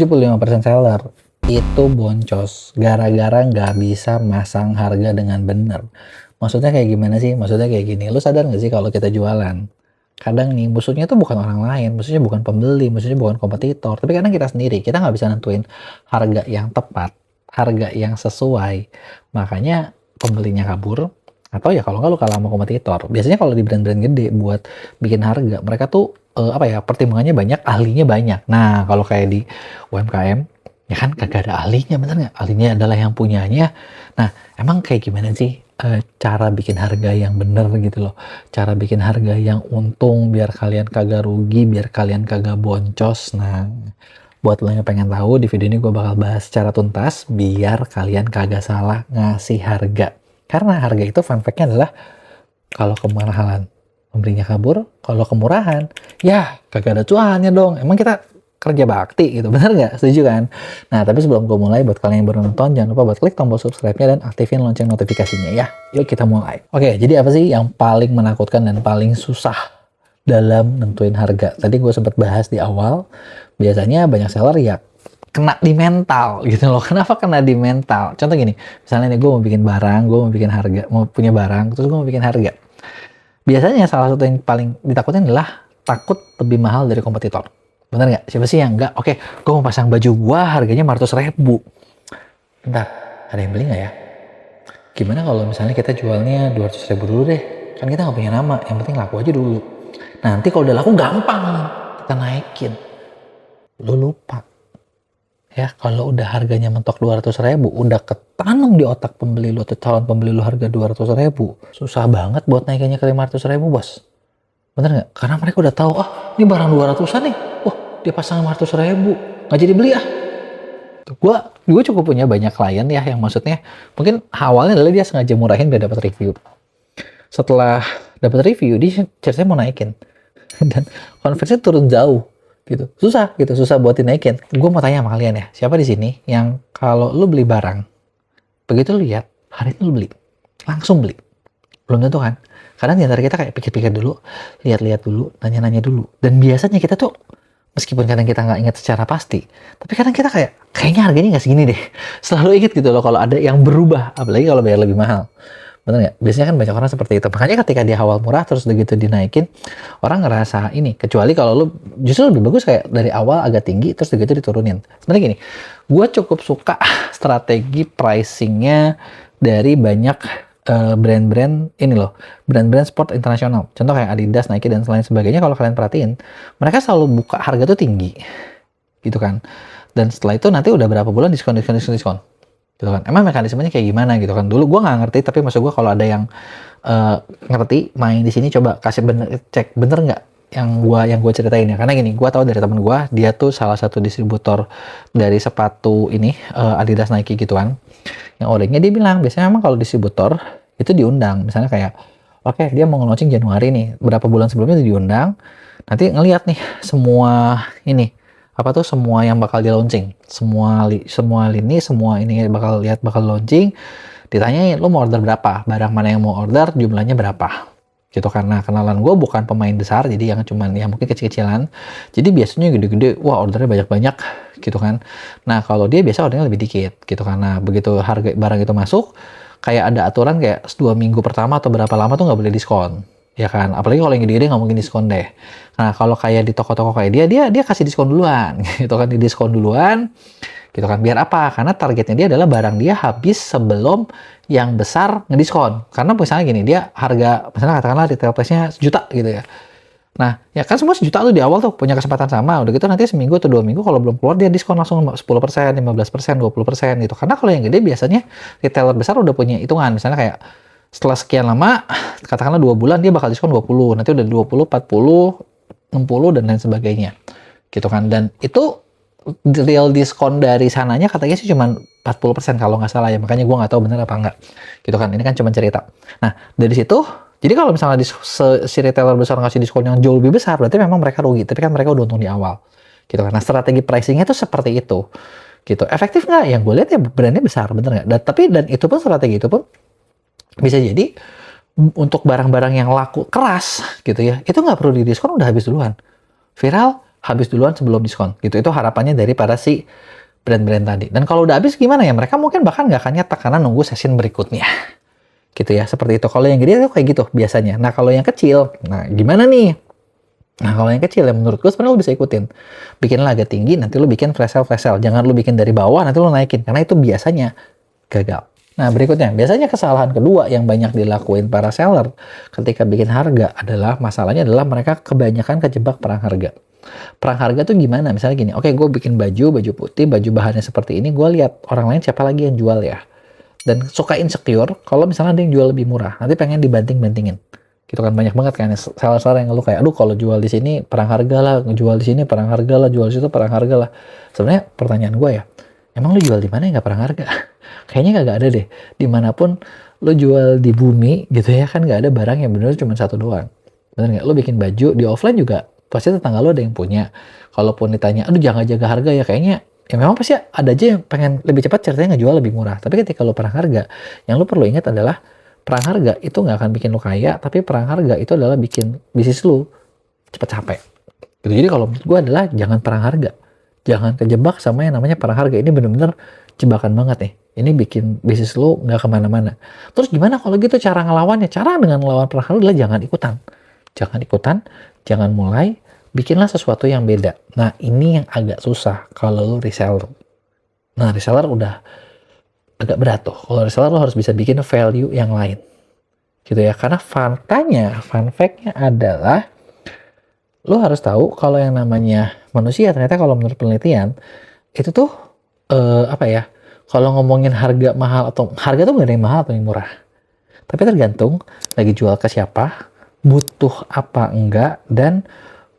75% seller itu boncos gara-gara nggak bisa masang harga dengan bener. Maksudnya kayak gimana sih? Maksudnya kayak gini, lu sadar nggak sih kalau kita jualan? Kadang nih musuhnya tuh bukan orang lain, musuhnya bukan pembeli, musuhnya bukan kompetitor, tapi kadang kita sendiri, kita nggak bisa nentuin harga yang tepat, harga yang sesuai. Makanya pembelinya kabur, atau ya kalau nggak lu kalah sama kompetitor. Biasanya kalau di brand-brand gede buat bikin harga, mereka tuh pertimbangannya banyak, ahlinya banyak. Nah kalau kayak di UMKM, ya kan kagak ada ahlinya, bener nggak? Ahlinya adalah yang punyanya. Nah emang kayak gimana sih cara bikin harga yang bener gitu loh, cara bikin harga yang untung biar kalian kagak rugi, biar kalian kagak boncos. Nah buat lo yang pengen tahu, di video ini gue bakal bahas secara tuntas biar kalian kagak salah ngasih harga. Karena harga itu fun fact-nya adalah kalau kemahalan pembelinya kabur, kalau kemurahan ya kagak ada cuannya dong. Emang kita kerja bakti gitu, bener nggak? Setuju kan? Nah tapi sebelum gue mulai, buat kalian yang baru nonton, jangan lupa buat klik tombol subscribe-nya dan aktifin lonceng notifikasinya ya. Yuk kita mulai. Oke, jadi apa sih yang paling menakutkan dan paling susah dalam nentuin harga? Tadi gue sempat bahas di awal, biasanya banyak seller ya kena di mental gitu loh. Kenapa kena di mental? Contoh gini, misalnya nih gue mau bikin barang, gue mau bikin harga, mau punya barang, terus gue mau bikin harga. Biasanya salah satu yang paling ditakutin adalah takut lebih mahal dari kompetitor. Bener nggak? Siapa sih yang nggak? Oke, gue mau pasang baju gua harganya 500.000. Bentar, ada yang beli nggak ya? Gimana kalau misalnya kita jualnya 200.000 dulu deh? Kan kita nggak punya nama, yang penting laku aja dulu. Nanti kalau udah laku gampang kita naikin. Lu lupa. Ya, kalau udah harganya mentok 200.000, udah ketanam di otak pembeli lu atau calon pembeli lu harga 200.000, susah banget buat naikinnya ke 500.000, bos. Bener nggak? Karena mereka udah tahu, ini barang 200-an nih. Wah, dia pasang 500.000. Nggak jadi beli ah. Gue cukup punya banyak klien ya, yang maksudnya mungkin awalnya adalah dia sengaja murahin biar dapat review. Setelah dapat review, dia ceritanya mau naikin. Dan konversinya turun jauh. Gitu. Susah buat dinaikin. Gue mau tanya sama kalian ya, siapa di sini yang kalau lu beli barang, begitu lu lihat, hari itu lu beli, langsung beli? Belum tentu kan? Kadang di antara kita kayak pikir-pikir dulu, lihat-lihat dulu, nanya-nanya dulu. Dan biasanya kita tuh, meskipun kadang kita nggak ingat secara pasti, tapi kadang kita kayaknya harganya nggak segini deh. Selalu ingat gitu loh kalau ada yang berubah, apalagi kalau bayar lebih mahal. Bener nggak? Biasanya kan banyak orang seperti itu. Makanya ketika di awal murah terus begitu dinaikin, orang ngerasa ini. Kecuali kalau lu justru lebih bagus kayak dari awal agak tinggi terus begitu diturunin. Sebenarnya gini, gue cukup suka strategi pricingnya dari banyak brand-brand ini loh, brand-brand sport internasional. Contoh kayak Adidas, Nike dan lain sebagainya. Kalau kalian perhatiin, mereka selalu buka harga tuh tinggi, gitu kan. Dan setelah itu nanti udah berapa bulan diskon. Gitu kan. Emang mekanismenya kayak gimana gitu kan. Dulu gue nggak ngerti, tapi maksud gue kalau ada yang ngerti main di sini, coba kasih cek bener nggak yang gue ceritain ya. Karena gini, gue tahu dari temen gue, dia tuh salah satu distributor dari sepatu ini, Adidas, Nike gitu kan. Yang orangnya dia bilang biasanya memang kalau distributor itu diundang, misalnya kayak oke, dia mau nge-launching Januari nih, berapa bulan sebelumnya itu diundang, nanti ngelihat nih semua ini semua yang bakal di launching, semua lini, semua ini bakal launching, ditanyain lu mau order berapa, barang mana yang mau order, jumlahnya berapa gitu. Karena kenalan gue bukan pemain besar, jadi yang cuman ya mungkin kecil-kecilan, jadi biasanya gede-gede, wah ordernya banyak-banyak gitu kan. Nah kalau dia biasa ordernya lebih dikit gitu, karena begitu harga barang itu masuk, kayak ada aturan kayak 2 minggu pertama atau berapa lama tuh nggak boleh diskon, ya kan. Apalagi kalau yang gede-gede nggak mungkin diskon deh. Nah kalau kayak di toko-toko kayak dia kasih diskon duluan gitu kan, di diskon duluan gitu kan. Biar apa? Karena targetnya dia adalah barang dia habis sebelum yang besar ngediskon. Karena misalnya gini, dia harga misalnya katakanlah retail price-nya 1 juta gitu ya. Nah, ya kan semua 1 juta tuh di awal tuh punya kesempatan sama. Udah gitu nanti seminggu atau 2 minggu kalau belum keluar dia diskon langsung 10%, 15%, 20% gitu. Karena kalau yang gede biasanya retailer besar udah punya hitungan. Misalnya kayak setelah sekian lama, katakanlah 2 bulan dia bakal diskon 20. Nanti udah 20, 40, 60 dan lain sebagainya. Gitu kan. Dan itu real diskon dari sananya katanya sih cuma 40% kalau nggak salah ya. Makanya gue nggak tahu bener apa enggak. Gitu kan. Ini kan cuma cerita. Nah, dari situ jadi kalau misalnya si retailer besar ngasih diskon yang jauh lebih besar, berarti memang mereka rugi. Tapi kan mereka udah untung di awal. Gitu kan. Nah, strategi pricingnya itu seperti itu. Gitu. Efektif nggak? Yang gue lihat ya brandnya besar, bener nggak? Dan itu pun strategi itu pun bisa jadi untuk barang-barang yang laku keras gitu ya, itu nggak perlu didiskon, udah habis duluan. Viral, habis duluan sebelum diskon gitu. Itu harapannya dari para si brand-brand tadi. Dan kalau udah habis gimana ya, mereka mungkin bahkan nggak akan nyetak karena nunggu session berikutnya gitu ya, seperti itu. Kalau yang gede itu kayak gitu biasanya. Nah kalau yang kecil, nah gimana nih? Nah kalau yang kecil ya menurut gue sebenarnya lo bisa ikutin, bikinlah agak tinggi, nanti lo bikin flash sale, jangan lo bikin dari bawah nanti lo naikin, karena itu biasanya gagal. Nah berikutnya, biasanya kesalahan kedua yang banyak dilakuin para seller ketika bikin harga adalah, masalahnya adalah mereka kebanyakan kejebak perang harga. Perang harga tuh gimana? Misalnya gini, oke gue bikin baju putih, baju bahannya seperti ini, gue lihat orang lain siapa lagi yang jual ya. Dan suka insecure kalau misalnya ada yang jual lebih murah, nanti pengen dibanting-bantingin. Gitu kan, banyak banget kan seller-seller yang ngeluh kayak, aduh kalau jual di sini perang harga lah, jual di sini perang harga lah, jual di situ perang harga lah. Sebenarnya pertanyaan gue ya, emang lu jual di mana yang nggak perang harga? Kayaknya kagak ada deh. Dimanapun lu jual di bumi gitu ya kan, nggak ada barang yang bener cuma satu doang. Bener nggak? Lu bikin baju di offline juga pasti tetangga lu ada yang punya. Kalaupun ditanya, aduh jangan jaga harga ya, kayaknya ya memang pasti ada aja yang pengen lebih cepat ceritanya ngejual lebih murah. Tapi ketika lu perang harga, yang lu perlu ingat adalah perang harga itu nggak akan bikin lu kaya, tapi perang harga itu adalah bikin bisnis lu cepet capek. Gitu. Jadi kalau menurut gue adalah jangan perang harga. Jangan kejebak sama yang namanya perang harga. Ini bener-bener jebakan banget nih. Ini bikin bisnis lu nggak kemana-mana. Terus gimana kalau gitu cara ngelawannya? Cara dengan ngelawan perang harga adalah jangan ikutan. Jangan ikutan, jangan mulai, bikinlah sesuatu yang beda. Nah ini yang agak susah kalau lu reseller. Nah reseller udah agak berat tuh. Kalau reseller lo harus bisa bikin value yang lain. Gitu ya. Karena fun fact-nya adalah lo harus tahu kalau yang namanya manusia ternyata kalau menurut penelitian itu tuh apa ya? Kalau ngomongin harga mahal atau harga tuh nggak ada yang mahal atau yang murah. Tapi tergantung lagi jual ke siapa, butuh apa enggak, dan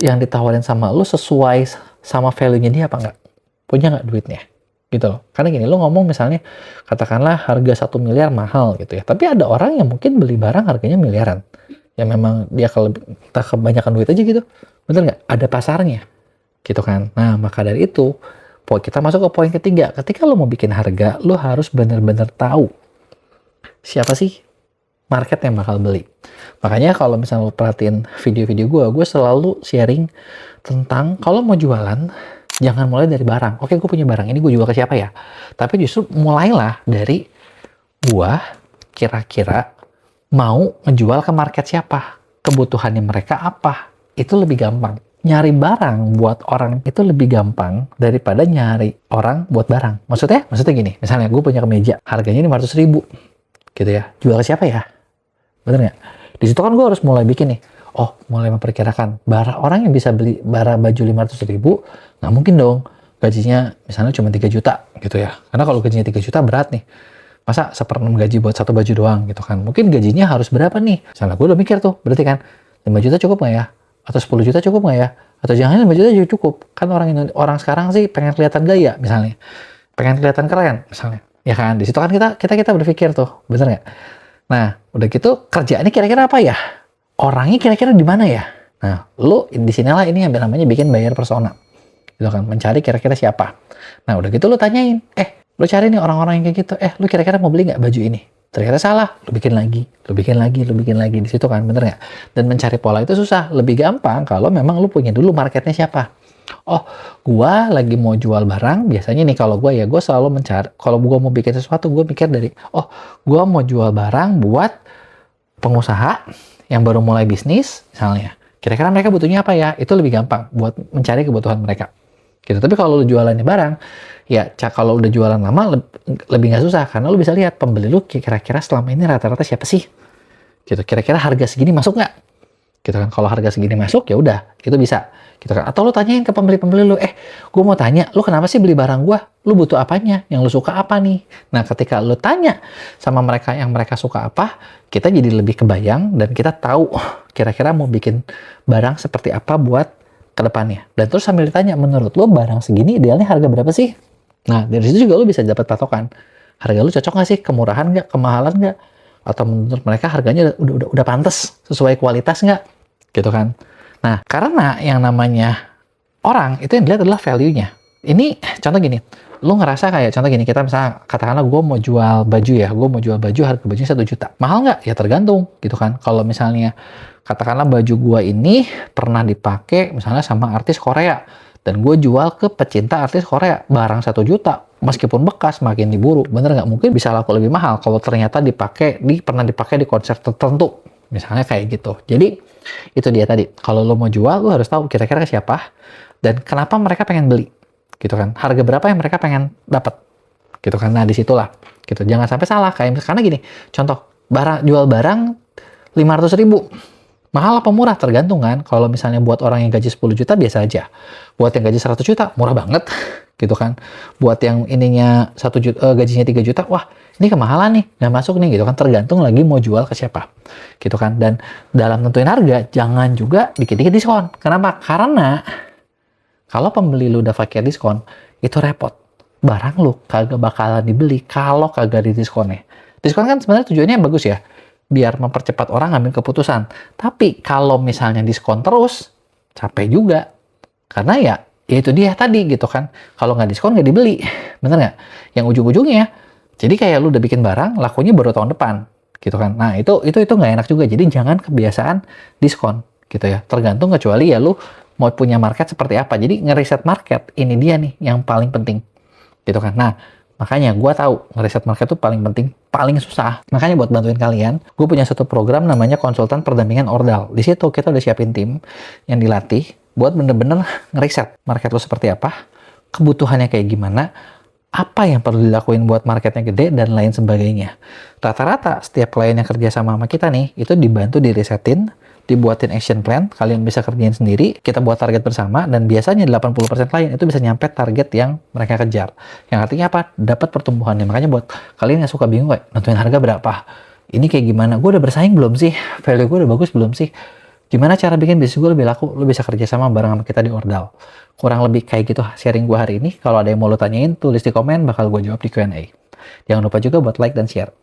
yang ditawarin sama lo sesuai sama value-nya dia apa enggak. Punya nggak duitnya? Gitu loh. Karena gini, lo ngomong misalnya katakanlah harga 1 miliar mahal gitu ya, tapi ada orang yang mungkin beli barang harganya miliaran, ya memang dia kebanyakan duit aja gitu, bener nggak? Ada pasarnya gitu kan. Nah maka dari itu kita masuk ke poin ketiga. Ketika lo mau bikin harga, lo harus bener-bener tahu siapa sih market yang bakal beli. Makanya kalau misalnya lo perhatiin video-video gue selalu sharing tentang kalau mau jualan jangan mulai dari barang. Oke, gue punya barang ini, gue jual ke siapa ya? Tapi justru mulailah dari gue kira-kira mau ngejual ke market siapa? Kebutuhannya mereka apa? Itu lebih gampang. Nyari barang buat orang itu lebih gampang daripada nyari orang buat barang. Maksudnya gini, misalnya gue punya kemeja, harganya 500.000. Gitu ya. Jual ke siapa ya? Bener nggak? Di situ kan gue harus mulai bikin nih. Oh, mulai memperkirakan orang yang bisa beli baju 500.000, nggak mungkin dong gajinya misalnya cuma 3 juta gitu ya. Karena kalau gajinya 3 juta berat nih. Masa 1/6 gaji buat satu baju doang gitu kan. Mungkin gajinya harus berapa nih? Misalnya gue udah mikir tuh, berarti kan 5 juta cukup nggak ya? Atau 10 juta cukup nggak ya? Atau jangan 5 juta juga cukup. Kan orang sekarang sih pengen kelihatan gaya misalnya. Pengen kelihatan keren misalnya. Ya kan, di situ kan kita berpikir tuh, bener nggak? Nah, udah gitu kerjaannya kira-kira apa ya? Orangnya kira-kira di mana ya? Nah, lo di sinilah ini yang namanya bikin buyer persona. Gitu kan, mencari kira-kira siapa. Nah, udah gitu lo tanyain, lo cari nih orang-orang yang kayak gitu, lo kira-kira mau beli nggak baju ini? Ternyata salah, lo bikin lagi. Di situ kan, bener nggak? Dan mencari pola itu susah. Lebih gampang kalau memang lo punya dulu marketnya siapa. Oh, gua lagi mau jual barang. Biasanya nih kalau gua selalu mencari, kalau gua mau bikin sesuatu, gua mikir dari, gua mau jual barang buat pengusaha yang baru mulai bisnis misalnya, kira-kira mereka butuhnya apa ya? Itu lebih gampang buat mencari kebutuhan mereka gitu. Tapi kalau lu jualannya barang ya, kalau udah jualan lama lebih nggak susah, karena lu bisa lihat pembeli lu kira-kira selama ini rata-rata siapa sih gitu. Kira-kira harga segini masuk nggak gitu kan. Kalau harga segini masuk ya udah, itu bisa gitu kan. Atau lu tanyain ke pembeli-pembeli lu, gue mau tanya, lu kenapa sih beli barang gue? Lu butuh apanya? Yang lu suka apa nih? Nah, ketika lu tanya sama mereka yang mereka suka apa, kita jadi lebih kebayang dan kita tahu kira-kira mau bikin barang seperti apa buat kedepannya. Dan terus sambil ditanya, menurut lu barang segini idealnya harga berapa sih? Nah, dari situ juga lu bisa dapat patokan. Harga lu cocok nggak sih? Kemurahan nggak? Kemahalan nggak? Atau menurut mereka harganya udah pantas, sesuai kualitas nggak? Gitu kan. Nah, karena yang namanya orang itu yang dilihat adalah value-nya. Ini contoh gini, lu ngerasa kayak contoh gini, kita misalnya katakanlah gue mau jual baju ya, harga bajunya 1 juta. Mahal nggak? Ya tergantung gitu kan. Kalau misalnya Katakanlah baju gua ini pernah dipakai misalnya sama artis Korea. Dan gue jual ke pecinta artis Korea. Barang 1 juta. Meskipun bekas, makin diburu. Bener nggak? Mungkin bisa laku lebih mahal kalau ternyata pernah dipakai di konser tertentu. Misalnya kayak gitu. Jadi, itu dia tadi. Kalau lo mau jual, lo harus tahu kira-kira ke siapa. Dan kenapa mereka pengen beli. Gitu kan. Harga berapa yang mereka pengen dapat. Gitu kan. Nah, disitulah. Gitu. Jangan sampai salah. Karena gini. Contoh. Jual barang 500.000. Mahal apa murah? Tergantung kan. Kalau misalnya buat orang yang gaji 10 juta biasa aja. Buat yang gaji 100 juta murah banget. Gitu kan. Buat yang ininya 1 juta, gajinya 3 juta, wah ini kemahalan nih, nggak masuk nih gitu kan. Tergantung lagi mau jual ke siapa. Gitu kan. Dan dalam nentuin harga, jangan juga dikit-dikit diskon. Kenapa? Karena kalau pembeli lu udah pakai diskon, itu repot. Barang lu kagak bakalan dibeli kalau kagak di diskonnya. Diskon kan sebenarnya tujuannya bagus ya. Biar mempercepat orang ngambil keputusan. Tapi kalau misalnya diskon terus, capek juga. Karena ya itu dia tadi gitu kan. Kalau nggak diskon nggak dibeli. Bener nggak? Yang ujung-ujungnya, jadi kayak lu udah bikin barang, lakunya baru tahun depan. Gitu kan. Nah itu nggak enak juga. Jadi jangan kebiasaan diskon. Gitu ya. Tergantung kecuali ya lu mau punya market seperti apa. Jadi ngeriset market, ini dia nih yang paling penting. Gitu kan. Nah, makanya gue tahu ngeriset market itu paling penting, paling susah. Makanya buat bantuin kalian, gue punya satu program namanya konsultan pendampingan ordal. Di situ kita udah siapin tim yang dilatih buat bener-bener ngeriset market lo seperti apa, kebutuhannya kayak gimana, apa yang perlu dilakuin buat marketnya gede, dan lain sebagainya. Rata-rata setiap klien yang kerja sama kita nih, itu dibantu dirisetin, dibuatin action plan, kalian bisa kerjain sendiri, kita buat target bersama, dan biasanya 80% klien itu bisa nyampe target yang mereka kejar. Yang artinya apa? Dapat pertumbuhannya. Makanya buat kalian yang suka bingung kayak, nentuin harga berapa? Ini kayak gimana? Gue udah bersaing belum sih? Value gue udah bagus belum sih? Gimana cara bikin bisnis gue lebih laku? Lu bisa kerja sama bareng sama kita di Ordal. Kurang lebih kayak gitu sharing gue hari ini. Kalau ada yang mau lu tanyain, tulis di komen, bakal gue jawab di Q&A. Jangan lupa juga buat like dan share.